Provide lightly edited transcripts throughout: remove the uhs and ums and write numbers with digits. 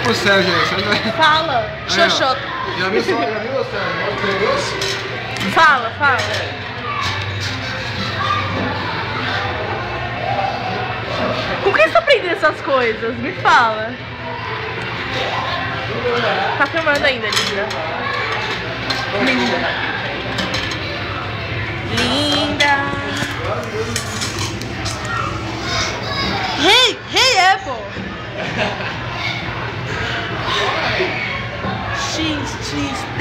pro Sérgio aí. Fala, xoxota. Já viu, Sérgio? Fala. Com quem você aprendeu essas coisas? Me fala. Tá filmando ainda, linda. Linda. Hey, Apple. XXT,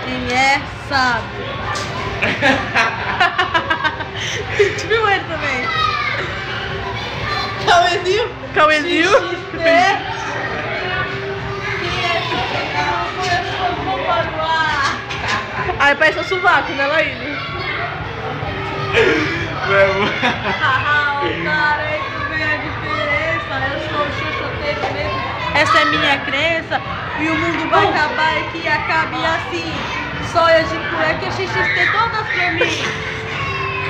quem é sabe. Te viu ele também? Cauezinho. XXT. Aí parece um sovaco, né, Laíne? Haha, cara, isso vem a diferença. Eu sou o xoxoteiro mesmo. Essa é minha crença. E o mundo vai acabar e que acabe assim. Sonho de cueca e XXT todas pra mim.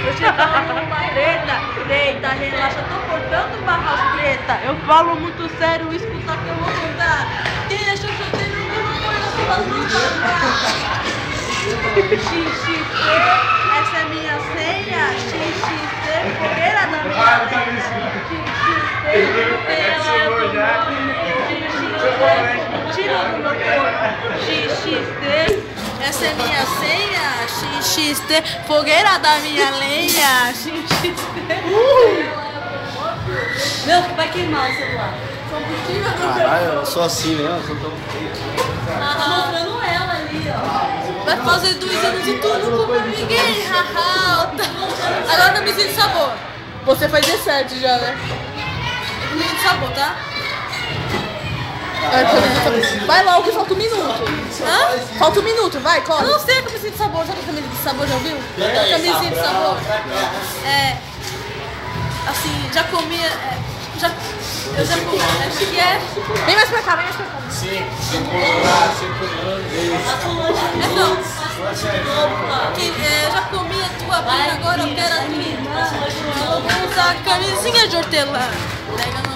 Eu te falo uma treta. Deita, relaxa, tô cortando barras preta. Eu falo muito sério, escuta que eu vou contar. Quem é xoxoteiro não põe as suas lutas. XXT, essa é minha senha. XXT, fogueira da minha lenha. XXT, tira do meu corpo. XXT, essa é minha senha. XXT, fogueira da minha lenha. XXT. Meu, vai queimar o celular. Caralho, eu sou assim mesmo, eu sou tão feio. Tá mostrando ela ali, ó. Vai fazer 2 anos e tu não comeu ninguém, haha. Agora camisinha de sabor. Você faz 17 já, né? Camisinha de sabor, tá? Vai logo, falta 1 minuto. Hã? Falta 1 minuto, vai, corre. Eu não sei a camisinha de sabor, sabe a camisinha de sabor, já viu? Camisinha de sabor. É. Assim, já comia. Eu já comi, acho que é. Vem mais pra cá, vem mais pra cá. Sim, Então, eu já comi a tua prima, agora eu quero a tua irmã. Eu vou usar a camisinha de hortelã. Pega no